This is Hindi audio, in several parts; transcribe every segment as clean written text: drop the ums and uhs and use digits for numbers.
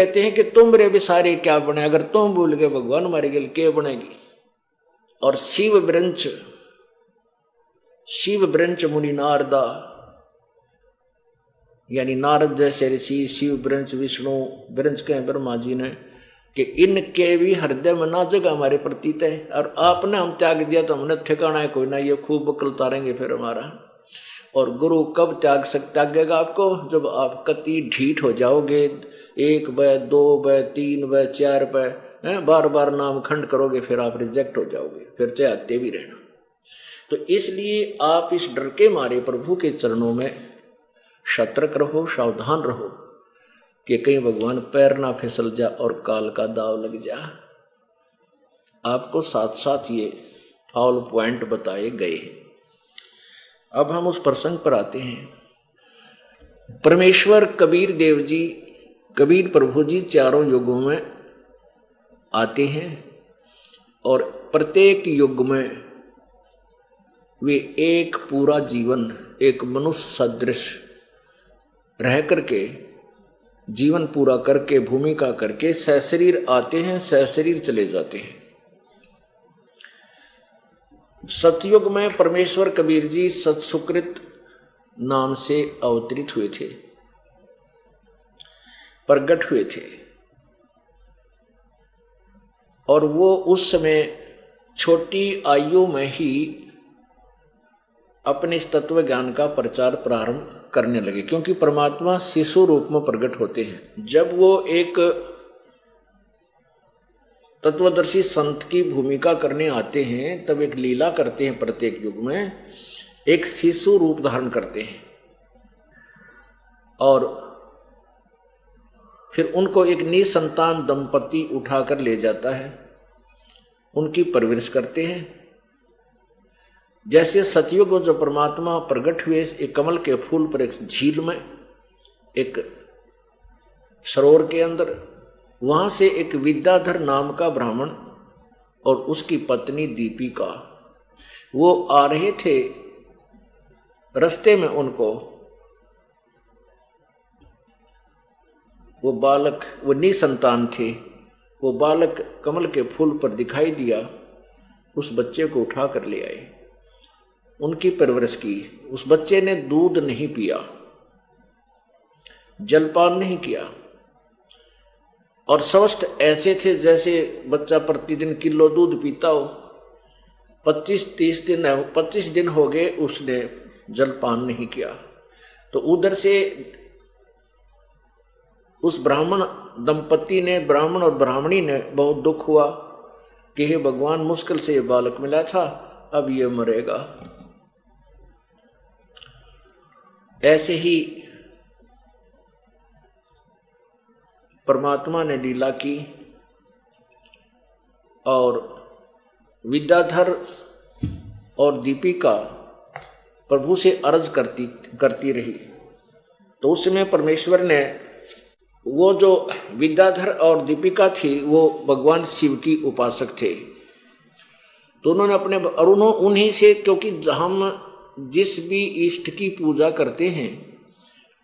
कहते हैं कि तुम रे बिसारे क्या बने, अगर तुम भूल गए भगवान मारे गल के बनेगी। और शिव ब्रंच मुनि नारदा, यानी नारद जैसे ऋषि, शिव ब्रंच विष्णु ब्रंच कहें ब्रह्मा जी ने, कि इनके भी हृदय में ना जगह हमारे प्रतीत है, और आपने हम त्याग दिया तो हमने ठिकाना है कोई ना, ये खूब बकल उतारेंगे फिर हमारा। और गुरु कब त्यागेगा आपको, जब आप कति ढीठ हो जाओगे, 1 बाय 2 बाय 3 बाय 4 बाय बार बार नाम खंड करोगे, फिर आप रिजेक्ट हो जाओगे, फिर चाहते भी रहना। तो इसलिए आप इस डर के मारे प्रभु के चरणों में सतर्क रहो, सावधान रहो कि कहीं भगवान पैर ना फिसल जा और काल का दाव लग जा। आपको साथ साथ ये फाउल पॉइंट बताए गए। अब हम उस प्रसंग पर आते हैं। परमेश्वर कबीर देव जी, कबीर प्रभु जी चारों युगों में आते हैं और प्रत्येक युग में वे एक पूरा जीवन एक मनुष्य सदृश रह करके, जीवन पूरा करके, भूमिका करके सशरीर आते हैं, सशरीर चले जाते हैं। सतयुग में परमेश्वर कबीर जी सत्सुकृत नाम से अवतरित हुए थे, प्रकट हुए थे, और वो उस समय छोटी आयु में ही अपने इस तत्व ज्ञान का प्रचार प्रारंभ करने लगे, क्योंकि परमात्मा शिशु रूप में प्रकट होते हैं। जब वो एक तत्वदर्शी संत की भूमिका करने आते हैं, तब एक लीला करते हैं, प्रत्येक युग में एक शिशु रूप धारण करते हैं, और फिर उनको एक निसंतान दंपति उठाकर ले जाता है, उनकी परवरिश करते हैं। जैसे सतयुग में जो परमात्मा प्रकट हुए एक कमल के फूल पर, एक झील में, एक सरोवर के अंदर, वहां से एक विद्याधर नाम का ब्राह्मण और उसकी पत्नी दीपिका वो आ रहे थे। रास्ते में उनको वो बालक, वो निसंतान थे, वो बालक कमल के फूल पर दिखाई दिया। उस बच्चे को उठा कर ले आए, उनकी परवरिश की। उस बच्चे ने दूध नहीं पिया, जलपान नहीं किया, और स्वस्थ ऐसे थे जैसे बच्चा प्रतिदिन किलो दूध पीता हो। 25 दिन हो गए उसने जलपान नहीं किया। तो उधर से उस ब्राह्मण दंपति ने, ब्राह्मण और ब्राह्मणी ने बहुत दुख हुआ कि हे भगवान, मुश्किल से ये बालक मिला था, अब ये मरेगा। ऐसे ही परमात्मा ने लीला की और विद्याधर और दीपिका प्रभु से अर्ज करती रही। तो उस समय परमेश्वर ने, वो जो विद्याधर और दीपिका थी वो भगवान शिव की उपासक थे, तो उन्होंने अपने उन्हीं से, क्योंकि हम जिस भी इष्ट की पूजा करते हैं,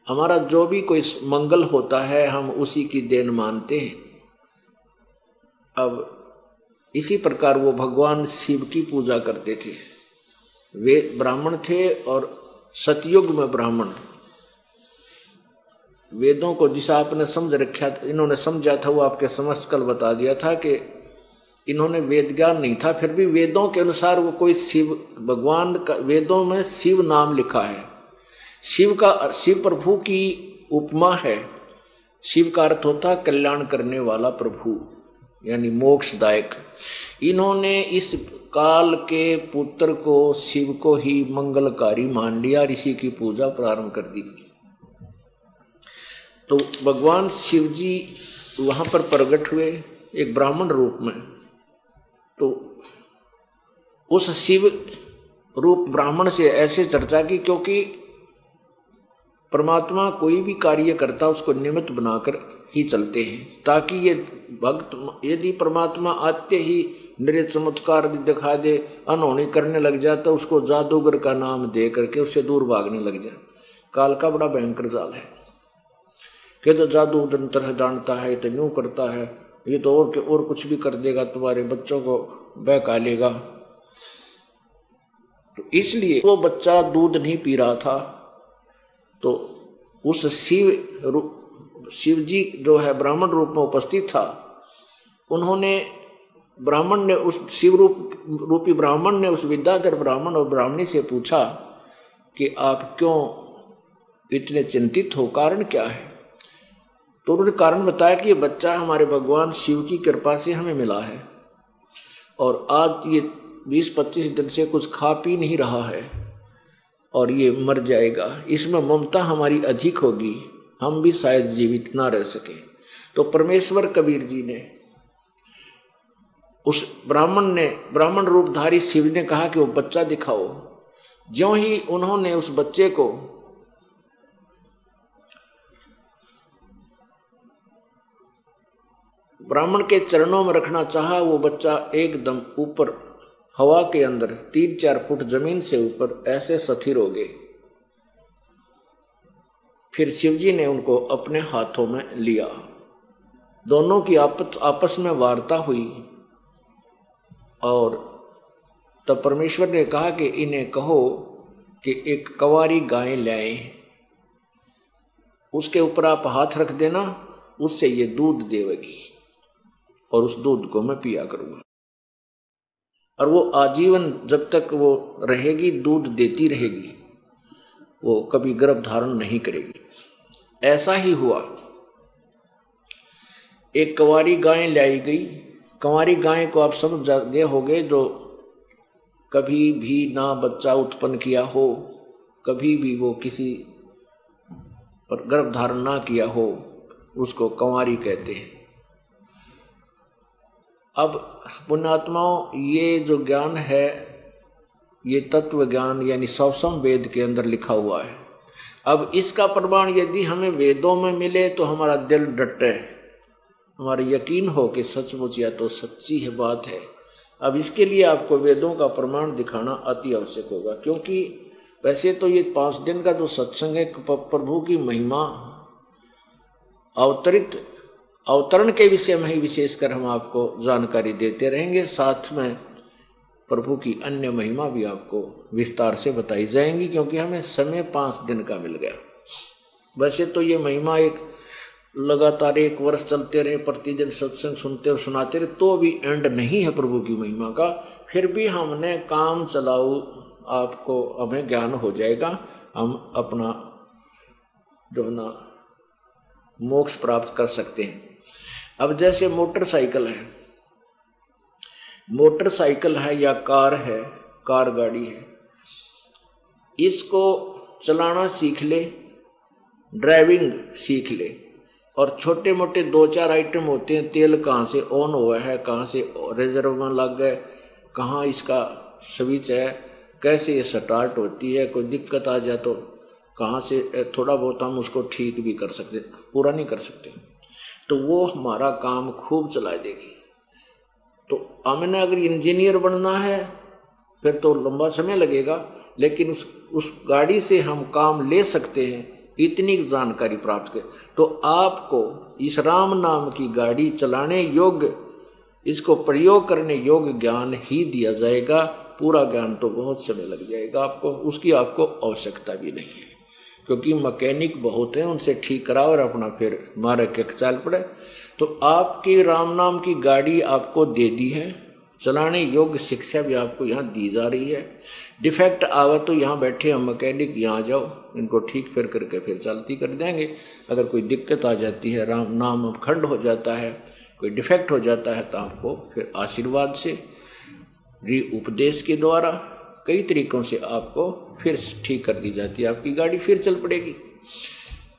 हमारा जो भी कोई मंगल होता है, हम उसी की देन मानते हैं। अब इसी प्रकार वो भगवान शिव की पूजा करते थे। वे ब्राह्मण थे, और सतयुग में ब्राह्मण वेदों को जिसा आपने समझ रखा, इन्होंने समझा था, वो आपके समझ कल बता दिया था कि इन्होंने वेद ज्ञान नहीं था, फिर भी वेदों के अनुसार वो कोई शिव भगवान का, वेदों में शिव नाम लिखा है। शिव प्रभु की उपमा है। शिव का अर्थ होता है कल्याण करने वाला प्रभु, यानी मोक्षदायक। इन्होंने इस काल के पुत्र को, शिव को ही मंगलकारी मान लिया, ऋषि की पूजा प्रारंभ कर दी। तो भगवान शिव जी वहां पर प्रकट हुए एक ब्राह्मण रूप में। तो उस शिव रूप ब्राह्मण से ऐसे चर्चा की, क्योंकि परमात्मा कोई भी कार्य करता उसको निमित्त बनाकर ही चलते हैं, ताकि ये भक्त, यदि परमात्मा आते ही निरे चमत्कार दिखा दे, अनहोनी करने लग जाए, तो उसको जादूगर का नाम दे करके उससे दूर भागने लग जाए। काल का बड़ा भयंकर जाल है, कि तो जादू तंत्र जानता है, ये तो यूँ करता है, ये तो और कुछ भी कर देगा, तुम्हारे बच्चों को बहका लेगा। तो इसलिए वो बच्चा दूध नहीं पी रहा था। तो उस शिव जी जो है ब्राह्मण रूप में उपस्थित था, उन्होंने ब्राह्मण ने उस शिव रूपी ब्राह्मण ने उस विद्याधर ब्राह्मण और ब्राह्मणी से पूछा कि आप क्यों इतने चिंतित हो, कारण क्या है। तो उन्होंने कारण बताया कि ये बच्चा हमारे भगवान शिव की कृपा से हमें मिला है और आज ये 20-25 दिन से कुछ खा पी नहीं रहा है और ये मर जाएगा, इसमें ममता हमारी अधिक होगी, हम भी शायद जीवित ना रह सके। तो परमेश्वर कबीर जी ने उस ब्राह्मण रूपधारी शिव ने कहा कि वो बच्चा दिखाओ। ज्यों ही उन्होंने उस बच्चे को ब्राह्मण के चरणों में रखना चाहा, वो बच्चा एकदम ऊपर हवा के अंदर 3-4 फुट जमीन से ऊपर ऐसे स्थिर हो गए। फिर शिवजी ने उनको अपने हाथों में लिया, दोनों की आपस में वार्ता हुई और तब परमेश्वर ने कहा कि इन्हें कहो कि एक कंवारी गाय लाएं, उसके ऊपर आप हाथ रख देना, उससे ये दूध देवेगी और उस दूध को मैं पिया करूंगा और वो आजीवन जब तक वो रहेगी दूध देती रहेगी, वो कभी गर्भ धारण नहीं करेगी। ऐसा ही हुआ। एक कंवारी गाय लाई गई। कंवारी गाय को आप समझ गए होंगे, जो कभी भी ना बच्चा उत्पन्न किया हो, कभी भी वो किसी पर गर्भ धारण ना किया हो, उसको कंवारी कहते हैं। अब पुण्यात्माओं, ये जो ज्ञान है, ये तत्व ज्ञान यानी सवसम वेद के अंदर लिखा हुआ है। अब इसका प्रमाण यदि हमें वेदों में मिले तो हमारा दिल डटे, हमारा यकीन हो कि सचमुच या तो सच्ची है बात है। अब इसके लिए आपको वेदों का प्रमाण दिखाना अति आवश्यक होगा, क्योंकि वैसे तो ये 5 दिन का जो सत्संग है, प्रभु की महिमा अवतरण के विषय में ही विशेषकर हम आपको जानकारी देते रहेंगे, साथ में प्रभु की अन्य महिमा भी आपको विस्तार से बताई जाएंगी, क्योंकि हमें समय 5 दिन का मिल गया। वैसे तो ये महिमा एक लगातार 1 वर्ष चलते रहे, प्रतिदिन सत्संग सुनते और सुनाते रहे, तो भी एंड नहीं है प्रभु की महिमा का। फिर भी हमने काम चलाओ, आपको हमें ज्ञान हो जाएगा, हम अपना जो ना मोक्ष प्राप्त कर सकते हैं। अब जैसे मोटरसाइकिल है या कार गाड़ी है, इसको चलाना सीख ले, ड्राइविंग सीख ले, और छोटे मोटे 2-4 आइटम होते हैं, तेल कहाँ से ऑन हुआ है, कहाँ से रिजर्व में लग गए, कहाँ इसका स्विच है, कैसे ये स्टार्ट होती है, कोई दिक्कत आ जाए तो कहाँ से थोड़ा बहुत हम उसको ठीक भी कर सकते, पूरा नहीं कर सकते, तो वो हमारा काम खूब चला देगी। तो हमने अगर इंजीनियर बनना है फिर तो लंबा समय लगेगा, लेकिन उस गाड़ी से हम काम ले सकते हैं, इतनी जानकारी प्राप्त करें तो आपको इस राम नाम की गाड़ी चलाने योग्य, इसको प्रयोग करने योग्य ज्ञान ही दिया जाएगा। पूरा ज्ञान तो बहुत समय लग जाएगा आपको, उसकी आपको आवश्यकता भी नहीं है, क्योंकि मैकेनिक बहुत हैं, उनसे ठीक कराओ और अपना फिर मारे के चाल पड़े। तो आपकी राम नाम की गाड़ी आपको दे दी है, चलाने योग्य शिक्षा भी आपको यहाँ दी जा रही है। डिफेक्ट आवे तो यहाँ बैठे हम मैकेनिक, यहाँ जाओ, इनको ठीक फिर करके फिर चलती कर देंगे। अगर कोई दिक्कत आ जाती है, राम नाम खंड हो जाता है, कोई डिफेक्ट हो जाता है, तो आपको फिर आशीर्वाद से, री उपदेश के द्वारा, कई तरीकों से आपको फिर ठीक कर दी जाती है, आपकी गाड़ी फिर चल पड़ेगी।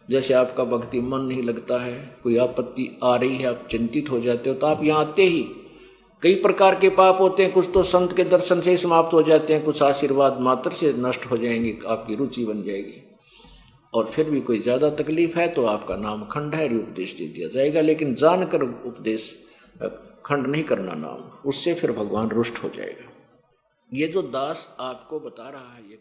जैसे आपका भक्ति मन नहीं लगता है, कोई आपत्ति आ रही है, आप चिंतित हो जाते हो, तो आप यहाँ आते ही कई प्रकार के पाप होते हैं, कुछ तो संत के दर्शन से ही समाप्त हो जाते हैं, कुछ आशीर्वाद मात्र से नष्ट हो जाएंगे, आपकी रुचि बन जाएगी। और फिर भी कोई ज़्यादा तकलीफ है तो आपका नाम खंड है, उपदेश दे दिया जाएगा, लेकिन जानकर उपदेश खंड नहीं करना नाम, उससे फिर भगवान रुष्ट हो जाएगा। ये जो दास आपको बता रहा है, ये